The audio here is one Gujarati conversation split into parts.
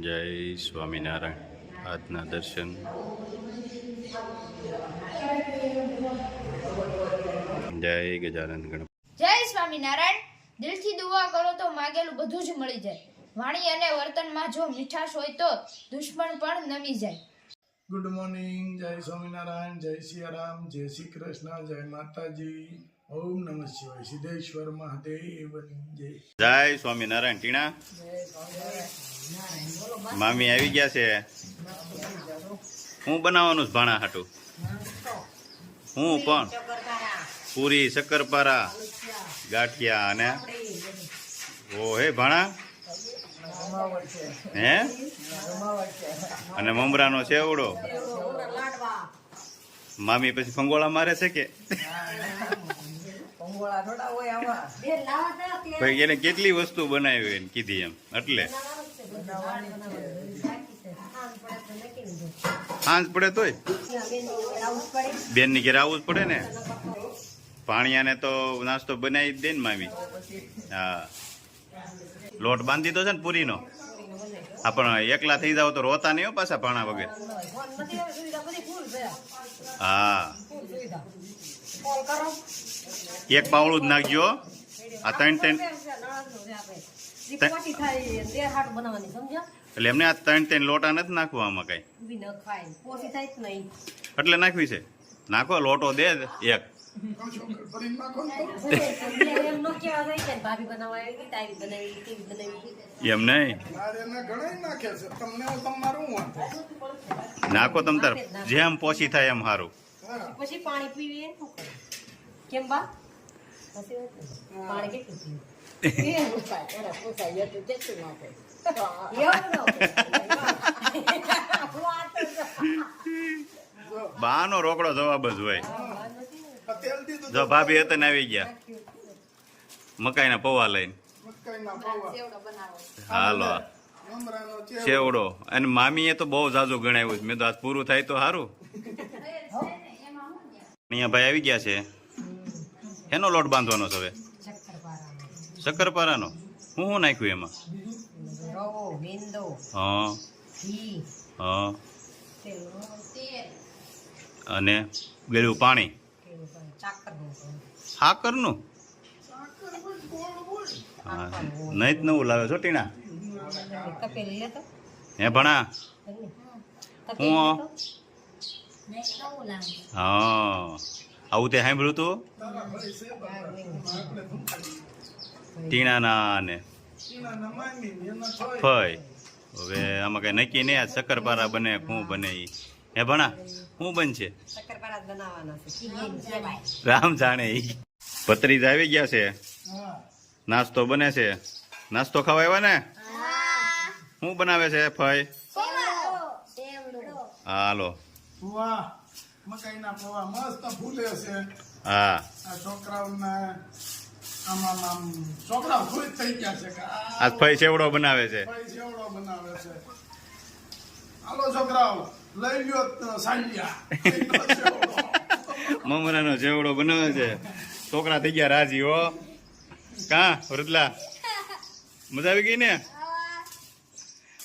જય સ્વામિનારાયણ. આજના દર્શન જય ગજાનંદ ગણપતિ. જય સ્વામિનારાયણ. દિલથી દુઆ કરો તો માગેલું બધું જ મળી જાય. વાણી અને વર્તનમાં જો મીઠાશ હોય તો દુશ્મન પણ નમી જાય. Good morning. જય સ્વામિનારાયણ, જય સિયારામ, જય શ્રી કૃષ્ણ, જય માતાજી. ઓમ નમઃ શિવાય. સિદ્ધેશ્વર મહાદેવની જય. જય સ્વામિનારાયણ. ટીણા મામી આવી ગયા છે. હું બનાવવાનું ભાણા હાટું? હું પણ પૂરી, શક્કરપારા, ગાંઠિયા અને ઓ હે ભાણા હે અને મમરાનો સેવડો. મામી પછી ફંગોળા મારે છે કે ભાઈ એને કેટલી વસ્તુ બનાવી એને કીધી એમ એટલે સાંજ પડે તોય બેન ની ઘેર આવવું જ પડે ને. પાણીયાને તો નાસ્તો બનાવી જ દે ને મામી. હા, લોટ બાંધી દીધો છે ને પૂરીનો. હા, પણ એકલા થઈ જાવ તો રોતા નહીં હો પાછા ભાણા વગર. હા, એક પાવડું જ નાખજો. આ ત્રણ એટલે એમને આ ત્રણ લોટા નથી નાખવા આમાં કઈ એટલે નાખવી છે. નાખો લોટો દે એક. એમ નહીં નાખો તમ તાર જેમ પોસી થાય એમ સારું. પછી પાણી પીવીએ કેમ બા પાણી બાનો રોકડો જવાબ જ હોય. જો ભાભી હતા ને આવી ગયા મકાઈના પૌવા લઈને. હાલો સેવડો. અને મામીએ તો બહુ જાજુ ગણાવ્યું. મેં તો આજ પૂરું થાય તો સારું. અહીંયા ભાઈ આવી ગયા છે. એનો લોટ બાંધવાનો છે હવે? શક્કરપારાનો. હું નાખ્યું એમાં? હા હા અને ગળ્યું પાણી. સાકરનું? હા, નહીં જ નવું લાવે છો ટીણા. હે ભણા હું હા આવું તે સાંભળ્યું તું ટીણાના ને ફઈ. હવે આમાં કઈ નક્કી નહીં. આ શક્કરપારા બને શું બને ઈ. હે ભણા શું બનશે? રામ જાણે. ભત્રીજ આવી ગયા છે. નાસ્તો બને છે. નાસ્તો ખાવા આવ્યા ને? શું બનાવે છે ફઈ? હાલો. મકાઈના પૌવા મસ્ત ફૂલે છે. હા, છોકરાઓને છોકરાઓ ખુશ થઈ ગયા છે. આજ ફઈ સેવડો બનાવે છે. સેવડો બનાવે છે. હાલો છોકરાઓ લઈ લ્યો સાંજ્યા. મમરાનો સેવડો બનાવે છે. છોકરા થઈ ગયા રાજી હો. કા વૃદ્ધલા મજા આવી ગઈ ને?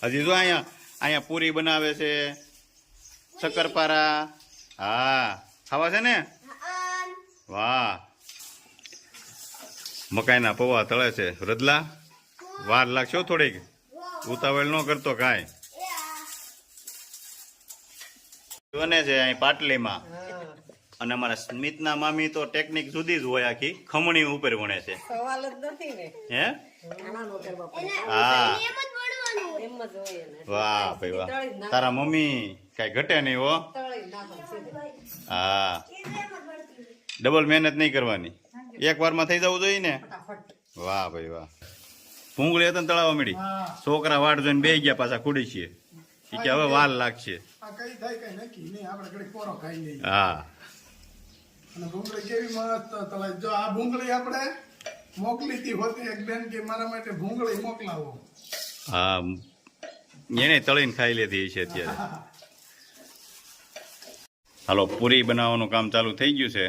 હજી જો અહીંયા પૂરી બનાવે છે, શક્કરપારા. હા, ખાવા છે ને? વાહ. મકાઈના પૌવા તળે છે. વૃદ્ધલા વાર લાગશે થોડીક. ઉતાવળ ન કરતો કાંઈ. બને છે અહીં પાટલીમાં. અને અમારા સ્મિતના મામી તો ટેકનિક જુદી જ હોય. આખી ખમણી ઉપર વણે છે. સવાલ જ નથી ને. હે? હા. વાહ ભાઈ વાહ. તારા મમ્મી કઈ ઘટે નહીં હો. હા, ડબલ મહેનત નહીં કરવાની. એક વારમાં થઈ જવું જોઈએ ને. વાહ ભાઈ વાહ. ભૂંગળી હતા ને તળાવવા મળી. છોકરા વાટ જોઈને બે ગયા પાછા ખુડી છીએ. કે હવે વાર લાગશે. હા. અને ભૂંગળી કેવી મસ્ત તળાઈ. જો આ ભૂંગળી આપણે મોકલી હતી હોતી એક બેન કે મારા માટે ભૂંગળી મોકલાવો. હા, એને તળીને ખાઈ લેતી છે અત્યારે. હાલો, પૂરી બનાવવાનું કામ ચાલુ થઈ ગયું છે.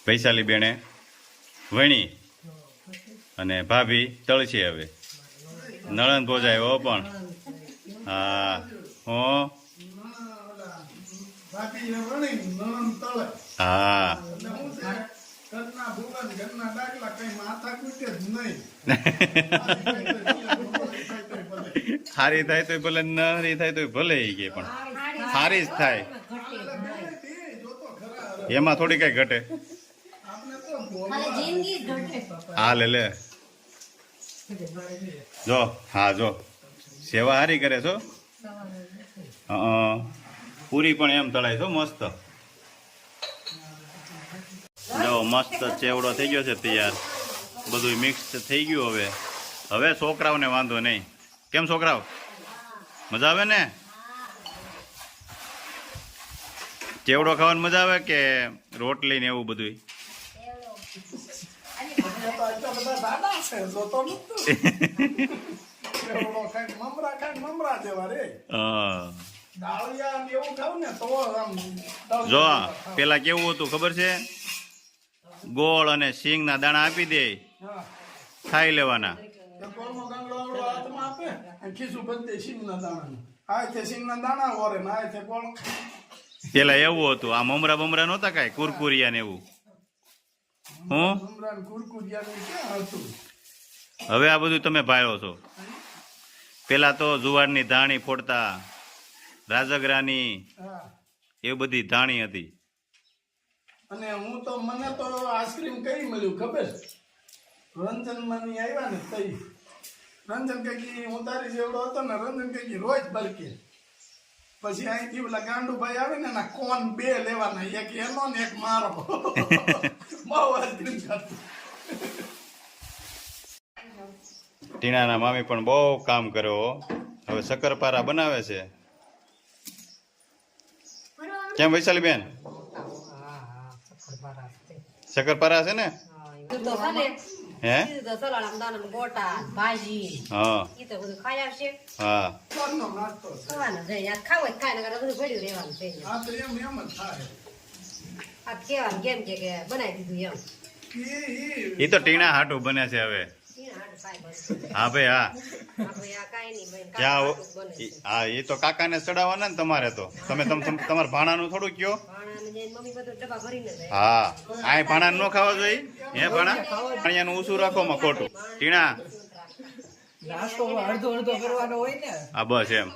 વૈશાલી બેને વણી અને ભાભી તળશે હવે. નળન ભોજાય હો પણ હા હું બાકી એ વળી નણંદ તળે હા એટલે હું છે ઘરના ભૂલા ને ઘરના ડાકલા કઈ માથા કૂટે જ નહીં હારી થાય તો ભલે નરી થાય તો ભલે ઈ કે પણ હારી જ થાય એમાં થોડી કઈ ઘટે આપણે તો ખાલી જિંદગી જ ઘટે. હા લે જો હા જો સેવા હારી કરે છો પૂરી પણ એમ તળાય છો મસ્ત જો મસ્ત ચેવડો થઈ ગયો છે તૈયાર બધું મિક્સ થઈ ગયું હવે છોકરાઓને વાંધો નહીં કેમ છોકરાઓ મજા આવે ને ચેવડો ખાવાની મજા આવે કે રોટલી ને એવું બધું આટલા બધા દાદા છે જોતો નથી એવડો કાંઈક મમરા જેવા રે દાળિયા ને એવું ખાવ ને તો આમ જો પેલા કેવું હતું ખબર છે ગોળ અને સિંગ ના દાણા આપી દે હા ખાઈ લેવાના કોળનો ગાંગડો આવડો હાથમાં આપે અને ખીસું બધે સિંગના દાણા આ છે સિંગના દાણા વરે ને આ છે કોળ પેલા એવું હતું આ મમરા બમરા નહોતા કાંઈ કુરકુરિયા ને એવું હું મમરા ને કુરકુરિયા ને ક્યાં હતું હવે આ બધું તમે ભાળો છો પેલા તો જુવારની ધાણી ફોડતા રાજગરાની હા એ બધી ધાણી હતી અને હું તો મને તો આઈસ્ક્રીમ કઈ મળ્યું ખબર રંજન માની આવ્યા ને તઈ રંજન કઈ હું તારી જેવડો હતો ને રંજન કઈ રોજ બરકે પછી અહીંથી પેલા ગાંડુભાઈ આવે ને એના કોન બે લેવાના એક એનો ને એક મારો બહુ આઈસ્ક્રીમ ખાતું ટીણાના મામી પણ બહુ કામ કર્યો હવે શક્કરપારા બનાવે છે કેમ વૈશાલી બેન શક્કરપારા છે ને તો ખાલે હે ઈ તો સલાડ દાણા ગોટા ભાજી હા ઈ તો બધું ખાઈ આવશે. હા કોનનો નાસ્તો છે ખાવાનું છે યાર ખાવ જ ખાય નકર બધું પડ્યું રહેવાનું છે આ તો એમ જ થાય આ કેવાનું કેમ કે બનાવી દીધું એમ એ તો ટીણા હાટું બને છે હવે ઈ હાડ ખાય બસ હા ભાઈ હા આપણે આ કાઈ નહીં બને ક્યાં બને છે. હા એ તો કાકાને ચડાવવાના ને તમારે તો તમે તમારા ભાણાનું થોડું કયો ભાણાને જઈને મમ્મી બધું ડબ્બા ભરીને જાય. હા આ ભાણા ન ખાવા જોઈએ હે ભાણા ભાણિયાનું ઊંચું રાખો માં ખોટું ટીણા નાસ્તો અડધો અડધો કરવાનો હોય ને હા બસ એમ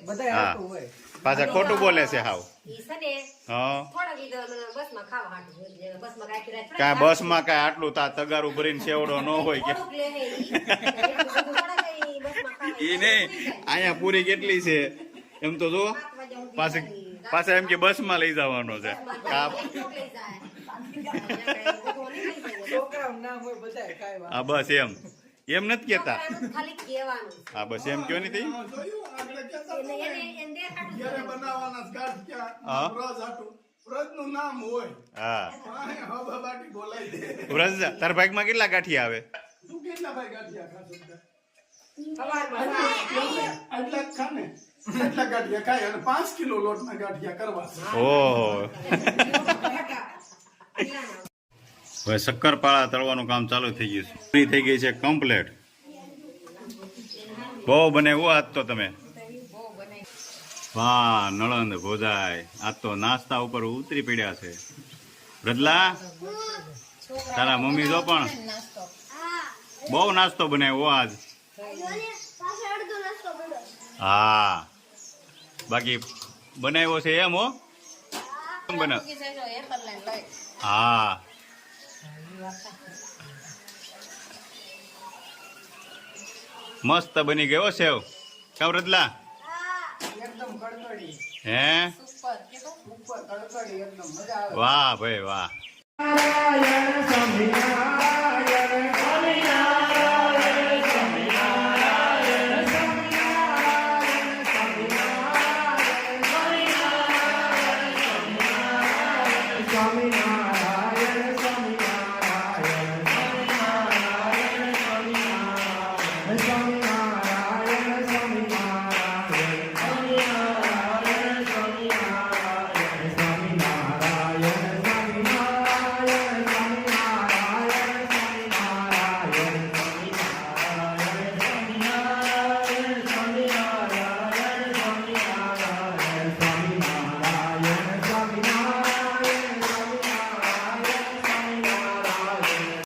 બધા હા હાથું હોય પાછા ખોટું બોલે છે હાવ ઈ છે ને હા થોડાક લીધો બસમાં ખાવા હાટું બસમાં કાંઈ રાત કાંઈ બસમાં કાંઈ આટલું તા તગારું ભરીને સેવડો ન હોય કે થોડુંક લે હે ઈ. એટલું બધું થોડાક ઈ બસમાં ખાવા ઈ નહીં અહીંયા પૂરી કેટલી છે એમ તો જો પાછા એમ કે બસમાં લઈ જવાનો છે છોકરાનું નામ હોય બધા ખાય હા બસ એમ નથી કેતા ખાલી કહેવાનું હા બસ એમ કયો નહીં જોયું આગળ કહેતા હતા ને, એને દેખાડું ઘરે બનાવવાના ગાંઠિયા હા. વ્રજ હાટું વ્રજનું નામ હોય હા અહીંયા હબાબાટી બોલાઈ દે વ્રજ તારા ભાગમાં કેટલા ગાંઠિયા આવે તું કેટલા ભાઈ ગાંઠિયા ખાશો બધા? સવારમાં આટલા જ ખા ને આટલા ગાંઠિયા ખાય અને 5 કિલો લોટના ગાંઠિયા કરવા ઓહો હવે શક્કરપારા તળવાનું કામ ચાલુ થઈ ગયું છે પૂરી થઈ ગઈ છે કમ્પ્લેટ બહુ બનાવ્યું આજ તો તમે વાહ નળંદ ભોજાય આજ તો નાસ્તા ઉપર ઉતરી પડ્યા છે રદલા તારા મમ્મી જો પણ બહુ નાસ્તો બનાવ્યો આજ હા બાકી બનાવ્યો છે એમ હો બનાવ હા મસ્ત બની ગયો સેવ કામ રદલા એકદમ કડકડી હે ઉપર કડકડી એકદમ મજા આવે વાહ ભાઈ વાહ સ્વામિનારાયણ